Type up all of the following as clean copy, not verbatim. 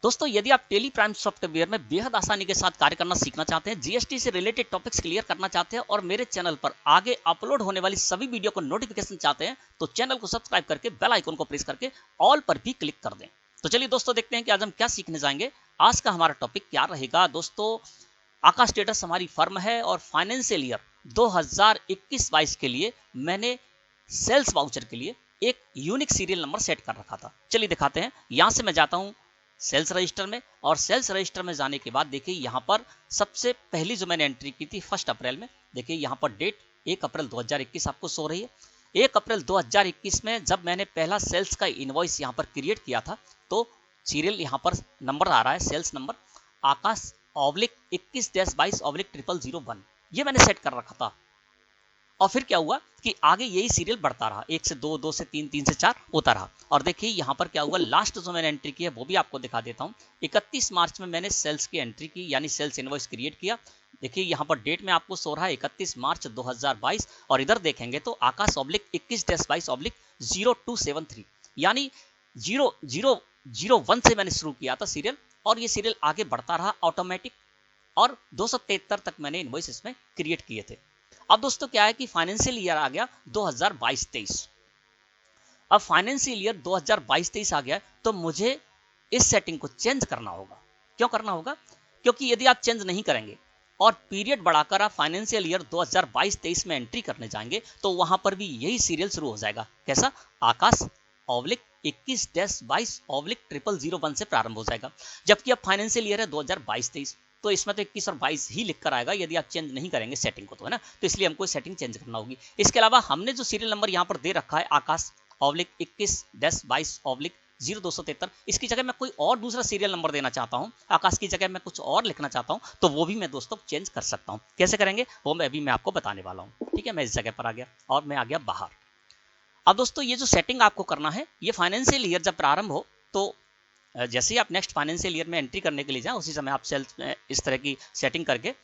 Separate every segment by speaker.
Speaker 1: दोस्तों यदि आप टेली प्राइम सॉफ्टवेयर में बेहद आसानी के साथ कार्य करना सीखना चाहते हैं, जीएसटी से रिलेटेड टॉपिक्स क्लियर करना चाहते हैं और मेरे चैनल पर आगे अपलोड होने वाली सभी वीडियो को नोटिफिकेशन चाहते हैं, तो चैनल को सब्सक्राइब करके बेल आइकन को प्रेस करके ऑल पर भी क्लिक कर दें। तो चलिए दोस्तों देखते हैं कि आज हम क्या सीखने जाएंगे। आज का हमारा टॉपिक क्या रहेगा दोस्तों। आकाश ट्रेडर्स हमारी फर्म है और फाइनेंशियल ईयर 2021-22 के लिए मैंने सेल्स वाउचर के लिए एक यूनिक सीरियल नंबर सेट कर रखा था। चलिए दिखाते हैं। यहां से मैं जाता हूं सेल्स रजिस्टर में और सेल्स रजिस्टर में जाने के बाद देखिए यहाँ पर सबसे पहली जो मैंने एंट्री की थी 1 अप्रैल में, देखिए यहाँ पर डेट 1 अप्रैल 2021 आपको शो रही है। 1 अप्रैल 2021 में जब मैंने पहला सेल्स का इनवॉइस यहाँ पर क्रिएट किया था तो सीरियल यहाँ पर नंबर आ रहा है, सेल्स नंबर आकाश /21-22/0001, ये मैंने सेट कर रखा था। और फिर क्या हुआ कि आगे यही सीरियल बढ़ता रहा, 1 से 2, 2 से 3, 3 से 4 होता रहा। और देखिए यहाँ पर क्या हुआ, लास्ट जो मैंने एंट्री की है वो भी आपको दिखा देता हूँ। 31 मार्च में मैंने सेल्स की एंट्री की, यानी सेल्स इनवॉइस क्रिएट किया। देखिए यहाँ पर डेट में आपको सो रहा है 31 मार्च 2022 और इधर देखेंगे तो आकाश /21-22/0273, यानी 0001 से मैंने शुरू किया था सीरियल और ये सीरियल आगे बढ़ता रहा ऑटोमेटिक और 273 तक मैंने इनवॉइस इसमें क्रिएट किए थे। अब दोस्तों क्या है कि फाइनेंशियल ईयर आ गया 2022-23। अब फाइनेंशियल ईयर 2022-23 आ गया तो मुझे इस सेटिंग को चेंज करना होगा। क्यों करना होगा? क्योंकि यदि आप चेंज नहीं करेंगे और पीरियड बढ़ाकर आप फाइनेंशियल ईयर 2022-23 में एंट्री करने जाएंगे तो वहां पर भी यही सीरियल शुरू हो जाएगा। कैसा? आकाश /21-22/0001 से प्रारंभ हो जाएगा। जबकि अब फाइनेंशियल ईयर है 2022-23 तो इसमें तो 21 और 22 ही लिख कर आएगा यदि आप चेंज नहीं करेंगे सेटिंग को, तो है ना। तो इसलिए हमको सेटिंग चेंज करना होगी। इसके अलावा हमने जो सीरियल नंबर यहाँ पर दे रखा है आकाश /21-22/0273, इसकी जगह मैं कोई और दूसरा सीरियल नंबर देना चाहता हूँ, आकाश की जगह मैं कुछ और लिखना चाहता हूँ, तो वो भी मैं दोस्तों चेंज कर सकता हूँ। कैसे करेंगे वो मैं आपको बताने वाला हूँ। ठीक है, मैं इस जगह पर आ गया और मैं आ गया बाहर। अब दोस्तों ये जो सेटिंग आपको करना है, ये फाइनेंशियल ईयर जब प्रारंभ हो तो जैसे ही आप नेक्स्ट फाइनेंशियल ईयर में एंट्री करने के लिए जाएं उसी समय आप सेल्स में इस तरह की सेटिंग करके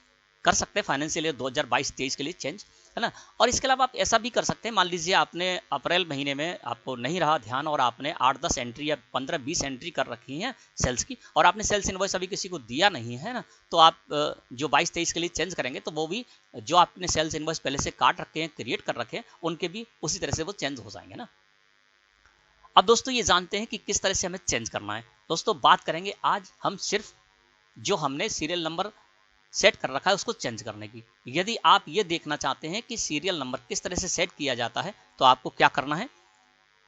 Speaker 1: कर सकते हैं फाइनेंशियल ईयर 2022-23 के लिए चेंज, है ना। और इसके अलावा आप ऐसा भी कर सकते हैं, मान लीजिए आपने अप्रैल महीने में आपको नहीं रहा ध्यान और आपने 8-10 एंट्री या 15-20 एंट्री कर रखी हैं सेल्स की और आपने सेल्स इनवॉइस अभी किसी को दिया नहीं है ना, तो आप जो 22-23 के लिए चेंज करेंगे तो वो भी जो आपने सेल्स इनवॉइस पहले से काट रखे हैं, क्रिएट कर रखे हैं, उनके भी उसी तरह से वो चेंज हो जाएंगे ना। अब दोस्तों ये जानते हैं कि किस तरह से हमें चेंज करना है। दोस्तों बात करेंगे आज हम सिर्फ जो हमने सीरियल नंबर सेट कर रखा है उसको चेंज करने की। यदि आप ये देखना चाहते हैं कि सीरियल नंबर किस तरह से सेट किया जाता है तो आपको क्या करना है,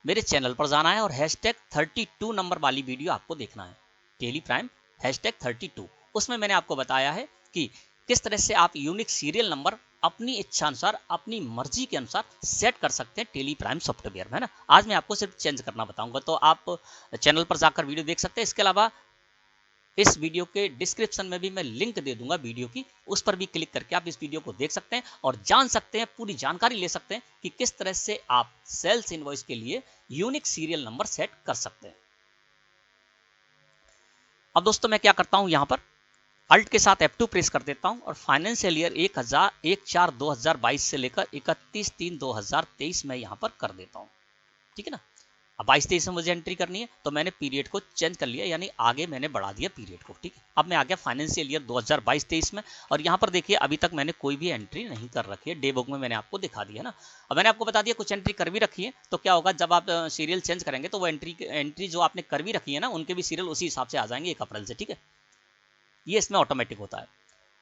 Speaker 1: मेरे चैनल पर जाना है और #32 नंबर वाली वीडियो आपको देखना है, टेली प्राइम #32। उसमें मैंने आपको बताया है कि किस तरह से आप यूनिक सीरियल नंबर अपनी इच्छा अनुसार, अपनी मर्जी के अनुसार सेट कर सकते हैं टेली प्राइम सॉफ्टवेयर में, है ना। आज मैं आपको सिर्फ चेंज करना बताऊंगा, तो आप चैनल पर जाकर वीडियो देख सकते हैं। इसके अलावा इस वीडियो के डिस्क्रिप्शन में भी मैं लिंक दे दूंगा वीडियो की, उस पर भी क्लिक करके आप इस वीडियो को देख सकते हैं और जान सकते हैं, पूरी जानकारी ले सकते हैं कि किस तरह से आप सेल्स इनवॉइस के लिए यूनिक सीरियल नंबर सेट कर सकते हैं। अब दोस्तों मैं क्या करता हूं, यहां पर अल्ट के साथ F2 प्रेस कर देता हूं और फाइनेंशियल ईयर 1/4/2022 से लेकर 31/3/2023 में यहां पर कर देता हूं। ठीक है ना। अब 22-23 में मुझे एंट्री करनी है तो मैंने पीरियड को चेंज कर लिया, यानी आगे मैंने बढ़ा दिया पीरियड को। ठीक है, अब मैं आ गया फाइनेंशियल ईयर 2022-23 में और यहाँ पर देखिए अभी तक मैंने कोई भी एंट्री नहीं कर रखी है, डे बुक में मैंने आपको दिखा दिया ना। अब मैंने आपको बता दिया कुछ एंट्री कर भी रखी है, तो क्या होगा जब आप सीरियल चेंज करेंगे तो वो एंट्री जो आपने कर भी रखी है ना, उनके भी सीरियल उसी हिसाब से आ जाएंगे 1 अप्रैल से। ठीक है, ये इसमें ऑटोमेटिक होता है।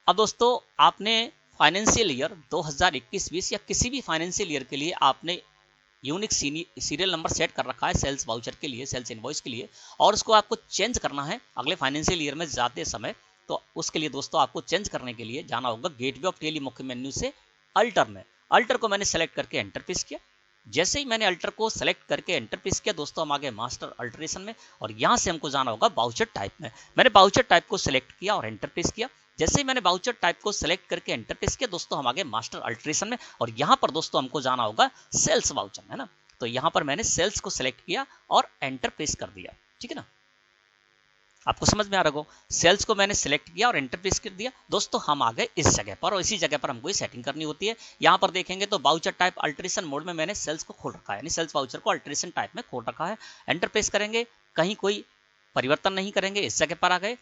Speaker 1: अब दोस्तों आपने फाइनेंशियल ईयर 2021-20 या किसी भी फाइनेंशियल ईयर के लिए आपने यूनिक सीरियल नंबर सेट कर रखा है सेल्स वाउचर के लिए, सेल्स इनवॉइस के लिए, और उसको आपको चेंज करना है अगले फाइनेंशियल ईयर में जाते समय। तो उसके लिए दोस्तों आपको चेंज करने के लिए जाना होगा गेटवे ऑफ टेली मुख्य मेन्यू से अल्टर में। अल्टर को मैंने सेलेक्ट करके एंटर प्रेस किया। जैसे ही मैंने अल्टर को सेलेक्ट करके एंटर प्रेस किया दोस्तों हम आ गए मास्टर अल्टरेशन में और यहाँ से हमको जाना होगा बाउचर टाइप में। मैंने बाउचर टाइप को सेलेक्ट किया और एंटर प्रेस किया। जैसे ही मैंने बाउचर टाइप को सेलेक्ट करके एंटर प्रेस किया दोस्तों हम आ गए मास्टर अल्टरेशन में और यहाँ पर दोस्तों हमको जाना होगा सेल्स वाउचर, है ना। तो यहाँ पर मैंने सेल्स को सेलेक्ट किया और एंटर प्रेस कर दिया। ठीक है ना, आपको समझ में आ रहा हो। सेल्स को मैंने सेलेक्ट किया और एंटर प्रेस कर दिया दोस्तों हम आ गए इस जगह पर और इसी जगह पर हमको ये सेटिंग करनी होती है। यहाँ पर देखेंगे तो बाउचर टाइप अल्टरेशन मोड में मैंने सेल्स को खोल रखा है, यानी सेल्स वाउचर को अल्टरेशन टाइप में खोल रखा है। एंटर प्रेस करेंगे, कहीं कोई परिवर्तन नहीं करेंगे, इस जगह पर आ गए,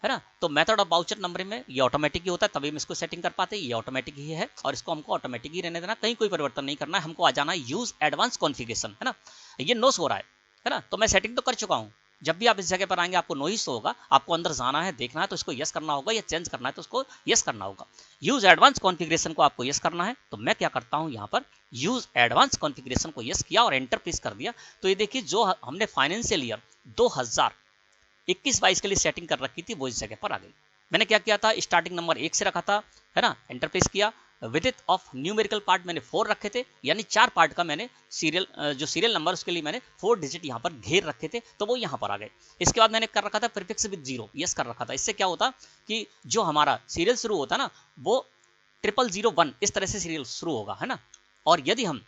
Speaker 1: है ना। तो मेथड ऑफ बाउचर नंबरिंग में ये ऑटोमेटिक ही होता है, तभी हम इसको सेटिंग कर पाते हैं, ये ऑटोमेटिक ही है और इसको हमको ऑटोमेटिक ही रहने देना, कहीं कोई परिवर्तन नहीं करना है। हमको आ जाना है यूज एडवांस कॉन्फ़िगरेशन, है ना। ये नो हो रहा है ना। तो मैं सेटिंग तो कर चुका हूँ। जब भी आप इस जगह पर आएंगे आपको नो ही शो होगा, आपको अंदर जाना है, देखना है तो इसको यस करना होगा, या चेंज करना है तो उसको यस करना होगा। यूज एडवांस कॉन्फ़िगरेशन को आपको यस करना है, तो मैं क्या करता हूँ यहाँ पर यूज एडवांस कॉन्फ़िगरेशन को यस किया और एंटर प्रेस कर दिया। तो ये देखिए जो हमने फाइनेंशियल ईयर 2021-22 के लिए सेटिंग कर रखी थी वो इस जगह पर आ गई। मैंने क्या किया था, स्टार्टिंग नंबर 1 से रखा था, है ना, एंटर प्रेस किया। विदित ऑफ न्यूमेरिकल पार्ट मैंने 4 रखे थे, यानी 4 पार्ट का मैंने जो सीरियल नंबर उसके लिए मैंने 4 डिजिट यहाँ पर घेर रखे थे, तो वो यहाँ पर आ गए। इसके बाद मैंने कर रखा था प्रीफिक्स विद 0, यस कर रखा था। इससे क्या होता कि जो हमारा सीरियल शुरू होता ना वो 0001 इस तरह से सीरियल शुरू होगा, है ना। और यदि हम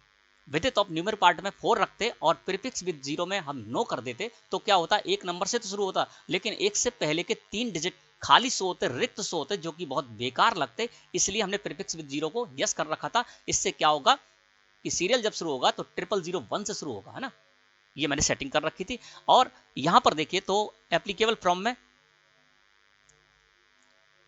Speaker 1: विदित ऑफ न्यूमेरिकल पार्ट में 4 रखते और प्रीफिक्स विद 0 में हम नो कर देते, तो क्या होता, एक नंबर से तो शुरू होता लेकिन एक से पहले के 3 डिजिट खाली शो होते, रिक्त शो होते, जो कि बहुत बेकार लगते। इसलिए हमने प्रीफिक्स विद 0 को यस कर रखा था। इससे क्या होगा कि सीरियल जब शुरू होगा तो 0001 से शुरू होगा, है ना। ये मैंने सेटिंग कर रखी थी। और यहां पर देखिए तो एप्लीकेबल फ्रॉम में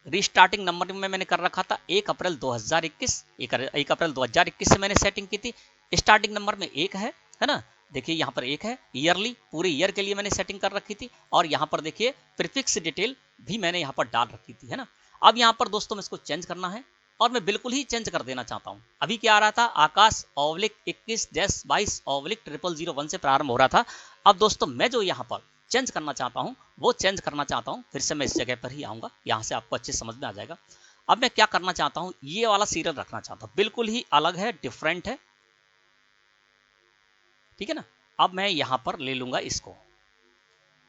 Speaker 1: रीस्टार्टिंग नंबर में मैंने कर रखा था 1 अप्रैल 2021, 1 अप्रैल 2021 से मैंने सेटिंग की थी। स्टार्टिंग नंबर में 1 है ना, देखिए यहाँ पर 1 है। ईयरली पूरे ईयर के लिए मैंने सेटिंग कर रखी थी। और यहाँ पर देखिए प्रीफिक्स डिटेल भी मैंने यहाँ पर डाल रखी थी, है ना। अब यहाँ पर दोस्तों में इसको चेंज करना है और मैं बिल्कुल ही चेंज कर देना चाहता हूँ। अभी क्या आ रहा था, आकाश /21-22/0001 से प्रारंभ हो रहा था। अब दोस्तों मैं जो यहाँ पर चेंज करना चाहता हूँ वो चेंज करना चाहता हूँ। फिर से मैं इस जगह पर ही आऊँगा, यहाँ से आपको अच्छे समझ में आ जाएगा। अब मैं क्या करना चाहता हूँ, ये वाला सीरियल रखना चाहता हूँ, बिल्कुल ही अलग है, डिफरेंट है, ठीक है ना। अब मैं यहां पर ले लूंगा इसको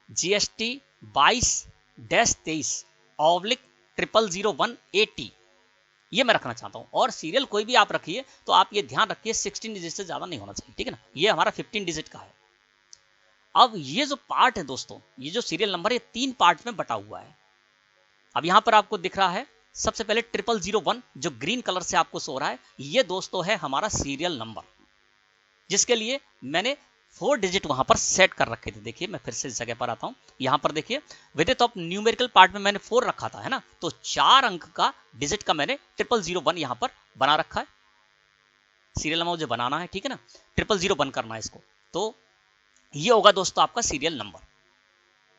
Speaker 1: GST 22-23/000180, ये मैं रखना चाहता हूं। और सीरियल कोई भी आप रखिए तो आप ये ध्यान रखिए 16 डिजिट से ज्यादा नहीं होना चाहिए, ठीक है ना। ये हमारा 15 डिजिट का है। अब ये जो पार्ट है दोस्तों, ये जो सीरियल नंबर है 3 पार्ट में बटा हुआ है। अब यहां पर आपको दिख रहा है सबसे पहले 0001 जो ग्रीन कलर से आपको सो रहा है, ये दोस्तों है हमारा सीरियल नंबर, जिसके लिए मैंने 4 डिजिट वहां पर सेट कर रखे थे। देखिए मैं फिर से इस जगह पर आता हूं, यहां पर देखिए विदित ऑफ न्यूमेरिकल पार्ट में मैंने 4 रखा था, है ना। तो 4 अंक का डिजिट का मैंने 0001 यहां पर बना रखा है। सीरियल नंबर मुझे बनाना है, ठीक है ना, 0001 करना है इसको। तो ये होगा दोस्तों आपका सीरियल नंबर,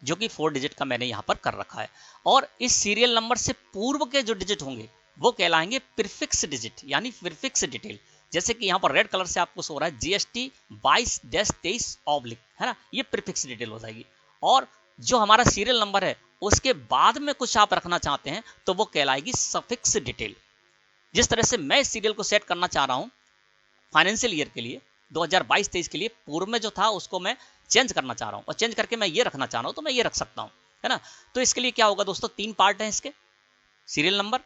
Speaker 1: जो कि 4 डिजिट का मैंने यहां पर कर रखा है। और इस सीरियल नंबर से पूर्व के जो डिजिट होंगे वो कहलाएंगे प्रीफिक्स डिजिट, यानी प्रीफिक्स डिटेल। जैसे कि यहाँ पर रेड कलर से आपको सो रहा है GST 22-23 है ना, ये प्रीफिक्स डिटेल हो जाएगी। और जो हमारा सीरियल नंबर है उसके बाद में कुछ आप रखना चाहते हैं तो वो कहलाएगी सफिक्स डिटेल। जिस तरह से मैं इस सीरियल को सेट करना चाह रहा हूँ फाइनेंशियल ईयर के लिए 2022-23 के लिए, पूर्व में जो था उसको मैं चेंज करना चाह रहा हूँ और चेंज करके मैं ये रखना चाह रहा हूँ, तो मैं ये रख सकता हूँ, है ना। तो इसके लिए क्या होगा दोस्तों, 3 पार्ट हैं इसके, सीरियल नंबर,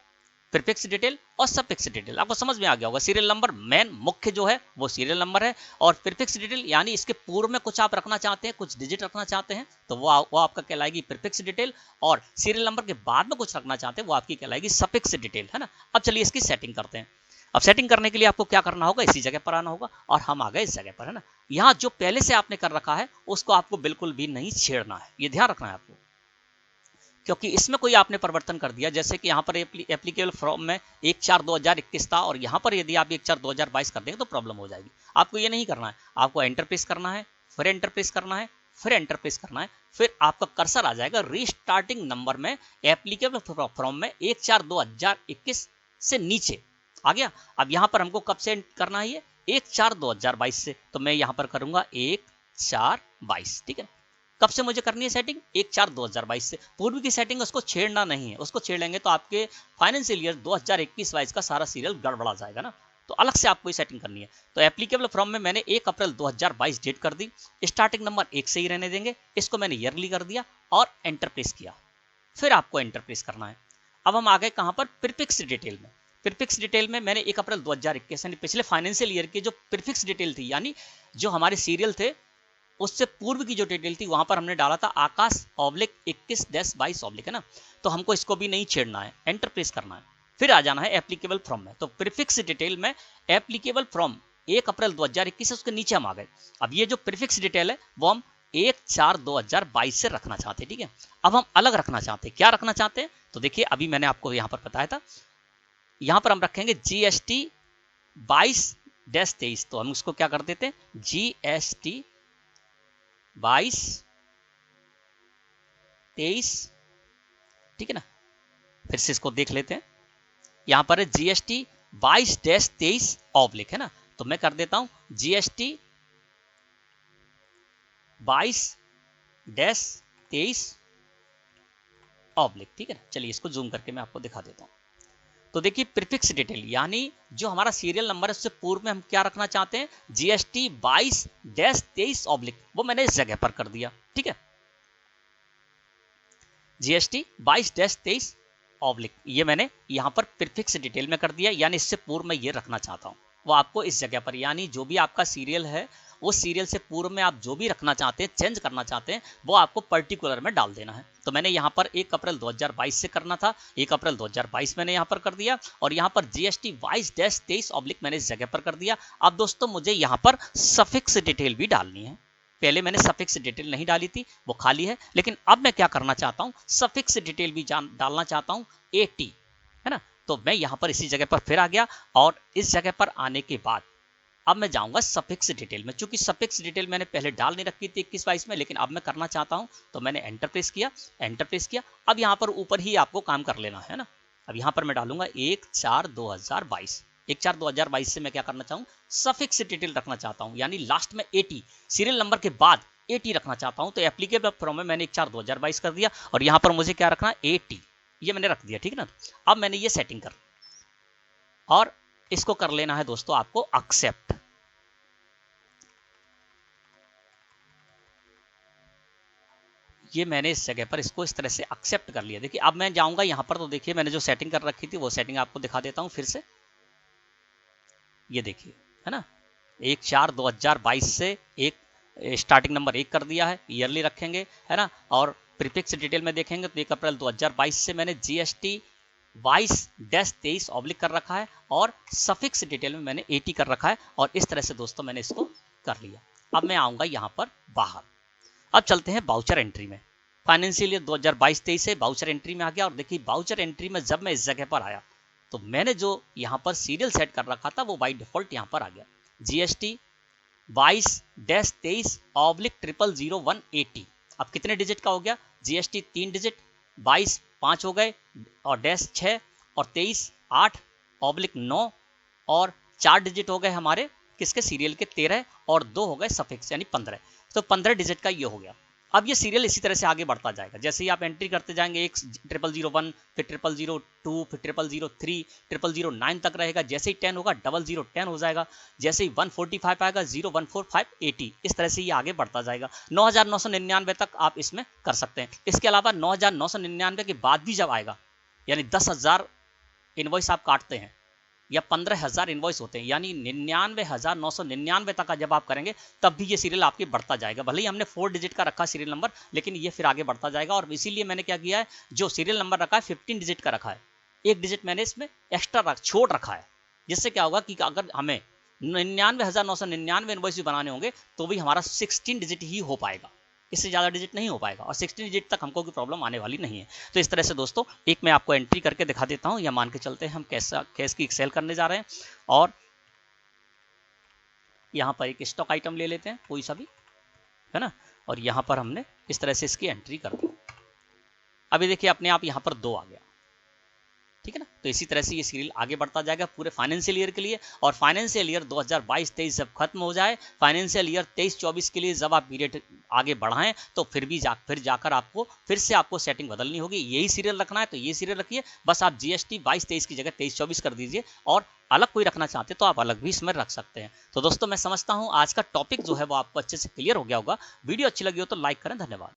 Speaker 1: प्रीफिक्स डिटेल और सफिक्स डिटेल। आपको समझ में आ गया होगा। सीरियल नंबर मेन मुख्य जो है वो सीरियल नंबर है, और प्रीफिक्स डिटेल यानी इसके पूर्व में कुछ आप रखना चाहते हैं, कुछ डिजिट रखना चाहते हैं, तो वो आपका कहलाएगी प्रीफिक्स डिटेल। और सीरियल नंबर के बाद में कुछ रखना चाहते हैं वो आपकी कहलाएगी सफिक्स डिटेल, है ना। अब चलिए इसकी सेटिंग करते हैं। अब सेटिंग करने के लिए आपको क्या करना होगा, इसी जगह पर आना होगा और हम आ गए इस जगह पर, है ना। यहाँ जो पहले से आपने कर रखा है उसको आपको बिल्कुल भी नहीं छेड़ना है, ये ध्यान रखना है आपको, क्योंकि इसमें कोई आपने परिवर्तन कर दिया। जैसे कि यहाँ पर एप्लीकेबल फ्रॉम में 1/4/2021 था और यहाँ पर यदि आप 1/4/2022 कर देंगे तो प्रॉब्लम हो जाएगी। आपको ये नहीं करना है, आपको एंटर प्रेस करना है, फिर एंटर प्रेस करना है, फिर एंटर प्रेस करना है, फिर आपका कर्सर आ जाएगा रीस्टार्टिंग नंबर में एप्लीकेबल फ्रॉम में 1/4/2021 से नीचे आ गया। अब यहाँ पर हमको कब से करना है, ये 1/4/2022 से, तो मैं यहाँ पर करूंगा 1/4/22, ठीक है। कब से मुझे करनी है सेटिंग, 1/4/2022 से। पूर्व की सेटिंग उसको छेड़ना नहीं है, उसको छेड़ेंगे तो आपके फाइनेंशियल ईयर 2021-22 का सारा सीरियल गड़बड़ा जाएगा ना, तो अलग से आपको सेटिंग करनी है। तो एप्लीकेबल फ्रॉम में मैंने 1 अप्रैल 2022 डेट कर दी, स्टार्टिंग नंबर 1 से ही रहने देंगे, इसको मैंने ईयरली कर दिया और एंटर प्रेस किया, फिर आपको एंटर प्रेस करना है। अब हम आ गए कहां पर, प्रीफिक्स डिटेल में। प्रीफिक्स डिटेल में मैंने 1 अप्रैल 2021 यानी पिछले फाइनेंशियल ईयर की जो प्रीफिक्स डिटेल थी, यानी जो हमारे सीरियल थे उससे पूर्व की जो डिटेल थी वहां पर हमने डाला था आकाश /21-22, है ना। तो हमको इसको भी नहीं छेड़ना है, एंटर प्रेस करना है, फिर आ जाना है एप्लीकेबल फ्रॉम में। तो प्रीफिक्स डिटेल में एप्लीकेबल फ्रॉम 1 अप्रैल 2021 से उसके नीचे हम आ गए। अब ये जो प्रीफिक्स डिटेल है वो हम 1/4/2022 से रखना चाहते हैं। ठीक है, अब हम अलग रखना चाहते हैं। क्या रखना चाहते हैं? तो देखिए अभी मैंने आपको यहाँ पर बताया था, यहाँ पर हम रखेंगे GST 22-23। तो हम उसको क्या कर देते हैं, GST 22-23। ठीक है ना, फिर से इसको देख लेते हैं। यहाँ पर है GST 22-23 ऑब्लिक, है ना, तो मैं कर देता हूं GST 22-23 ऑब्लिक। ठीक है ना, चलिए इसको जूम करके मैं आपको दिखा देता हूं। तो देखिए प्रीफिक्स डिटेल, यानी जो हमारा सीरियल नंबर है उससे पूर्व में हम क्या रखना चाहते हैं, GST 22-23 ऑब्लिक, वो मैंने इस जगह पर कर दिया। ठीक है, GST 22-23 ऑब्लिक, ये मैंने यहाँ पर प्रीफिक्स डिटेल में कर दिया, यानी इससे पूर्व में ये रखना चाहता हूँ, वो आपको इस जगह पर, यानी जो भी आपका सीरियल है उस सीरियल से पूर्व में आप जो भी रखना चाहते हैं, चेंज करना चाहते हैं, वो आपको पर्टिकुलर में डाल देना है। तो मैंने यहाँ पर 1 अप्रैल 2022 से करना था, 1 अप्रैल 2022 मैंने यहाँ पर कर दिया, और यहाँ पर GST 22-23 ऑब्लिक मैंने इस जगह पर कर दिया। अब दोस्तों मुझे यहाँ पर सफिक्स डिटेल भी डालनी है। पहले मैंने सफिक्स डिटेल नहीं डाली थी, वो खाली है, लेकिन अब मैं क्या करना चाहता हूँ, सफिक्स डिटेल भी डालना चाहता हूँ, AT, है ना। तो मैं यहाँ पर इसी जगह पर फिर आ गया, और इस जगह पर आने के बाद अब मैं जाऊंगा सफिक्स डिटेल में। चूंकि सफिक्स डिटेल मैंने पहले डाल नहीं रखी थी 21-22 में, लेकिन अब मैं करना चाहता हूं, तो मैंने एंटर प्रेस किया, एंटर प्रेस किया। अब यहां पर ऊपर ही आपको काम कर लेना है ना। अब यहां पर मैं डालूंगा 1/4/2022। 1/4/2022 से मैं क्या करना चाहूँ, सफिक्स डिटेल रखना चाहता हूँ, यानी लास्ट में AT, सीरियल नंबर के बाद AT रखना चाहता हूँ। तो एप्लीकेबल फ्रॉम में मैंने 1/4/2022 कर दिया, और यहाँ पर मुझे क्या रखना, AT, ये मैंने रख दिया। ठीक है ना, अब मैंने ये सेटिंग कर, और इसको कर लेना है दोस्तों आपको एक्सेप्ट। ये मैंने इस जगह पर इसको इस तरह से एक्सेप्ट कर लिया। देखिए अब मैं जाऊंगा यहाँ पर, तो देखिए मैंने जो सेटिंग कर रखी थी वो सेटिंग आपको दिखा देता हूँ फिर से। ये देखिए, है ना, 1/4/2022 से एक स्टार्टिंग नंबर 1 कर दिया है, ईयरली रखेंगे, है ना। और प्रीफिक्स डिटेल में देखेंगे तो 1 अप्रैल 2022 से मैंने GST 22-23 ऑब्लिक कर रखा है, और सफिक्स डिटेल में मैंने AT कर रखा है, और इस तरह से दोस्तों मैंने इसको कर लिया। अब मैं आऊंगा यहाँ पर बाहर। अब चलते हैं बाउचर एंट्री में। फाइनेंशियल ईयर 2022-23 से बाउचर एंट्री में आ गया, और देखिए बाउचर एंट्री में जब मैं इस जगह पर आया तो मैंने जो यहाँ पर सीरियल सेट कर रखा था वो बाई डिफॉल्ट यहाँ पर आ गया, GST 22-23 ऑब्लिक 0001 AT। अब कितने डिजिट का हो गया, GST 3 डिजिट, 22 5 हो गए, और डैश 6, और 23 8 ऑब्लिक 9, और 4 डिजिट हो गए हमारे किसके, सीरियल के 13, और 2 हो गए सफिक्स यानी 15। तो 15 डिजिट का ये हो गया। अब ये सीरियल इसी तरह से आगे बढ़ता जाएगा, जैसे ही आप एंट्री करते जाएंगे, 1/0001, फिर 0002, फिर 0003, 0009 तक रहेगा। जैसे ही 10 होगा 0010 हो जाएगा, जैसे ही 145 आएगा 0145 AT, इस तरह से ये आगे बढ़ता जाएगा। 9999 तक आप इसमें कर सकते हैं। इसके अलावा 9999 के बाद भी जब आएगा, यानी 10,000 इनवॉइस आप काटते हैं, या 15,000 इनवॉइस होते हैं, यानी 99,999 तक का जब आप करेंगे तब भी ये सीरियल आपके बढ़ता जाएगा। भले ही हमने 4 डिजिट का रखा सीरियल नंबर, लेकिन ये फिर आगे बढ़ता जाएगा। और इसीलिए मैंने क्या किया है, जो सीरियल नंबर रखा है 15 डिजिट का रखा है, 1 डिजिट मैंने इसमें एक्स्ट्रा छोड़ रखा है, जिससे क्या होगा कि अगर हमें 99,999 इनवॉइस भी बनाने होंगे तो भी हमारा 16 डिजिट ही हो पाएगा, इससे ज़्यादा डिजिट नहीं हो पाएगा, और 16 डिजिट तक हमको कोई प्रॉब्लम आने वाली नहीं है। तो इस तरह से दोस्तों एक मैं आपको एंट्री करके दिखा देता हूँ, या मान के चलते हैं हम कैश की एक्सेल करने जा रहे हैं, और यहाँ पर एक स्टॉक आइटम ले लेते हैं कोई सा भी, है ना, और यहाँ पर हमने इस तरह से इसकी एंट्री कर दी। अभी देखिए अपने आप यहाँ पर 2 आ गया, ठीक है ना। तो इसी तरह से ये सीरियल आगे बढ़ता जाएगा पूरे फाइनेंशियल ईयर के लिए। और फाइनेंशियल ईयर 2022-23 जब खत्म हो जाए, फाइनेंशियल ईयर 23-24 के लिए जब आप पीरियड आगे बढ़ाएं, तो फिर जाकर आपको फिर से आपको सेटिंग बदलनी होगी। यही सीरियल रखना है तो ये सीरियल रखिए, बस आप GST 22-23 की जगह 23-24 कर दीजिए, और अलग कोई रखना चाहते तो आप अलग भी इसमें रख सकते हैं। तो दोस्तों मैं समझता हूँ आज का टॉपिक जो है वो आपको अच्छे से क्लियर हो गया होगा। वीडियो अच्छी लगी हो तो लाइक करें। धन्यवाद।